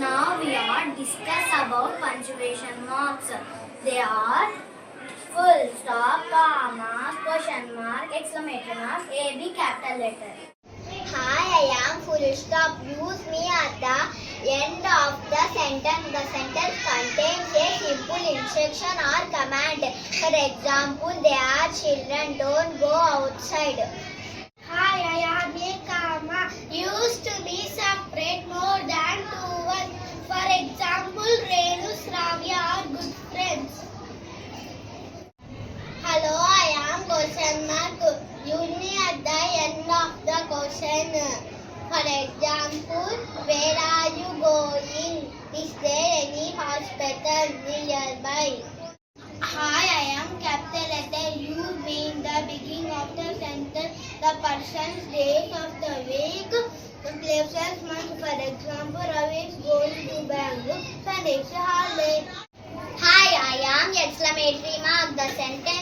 Now we are discuss about punctuation marks. They are full stop, comma, question mark, exclamation mark, AB capital letter. Hi, I am full stop. Use me at the end of the sentence. The sentence contains a simple instruction or command. For example, they are children. Don't go outside. Hi, I am a comma. Used to be separate more than two words. For example, Renu, Shravya are good friends. Hello, I am question mark. Use me at the end of the question. For example, where are you going? Is there any hospital nearby? Hi, I am capital letter. Use me in the beginning of the sentence. The person's days of the week. The places month. For example, Ravi is going to Bangalore. So it's a holiday. Hi, I am exclamatory mark. The sentence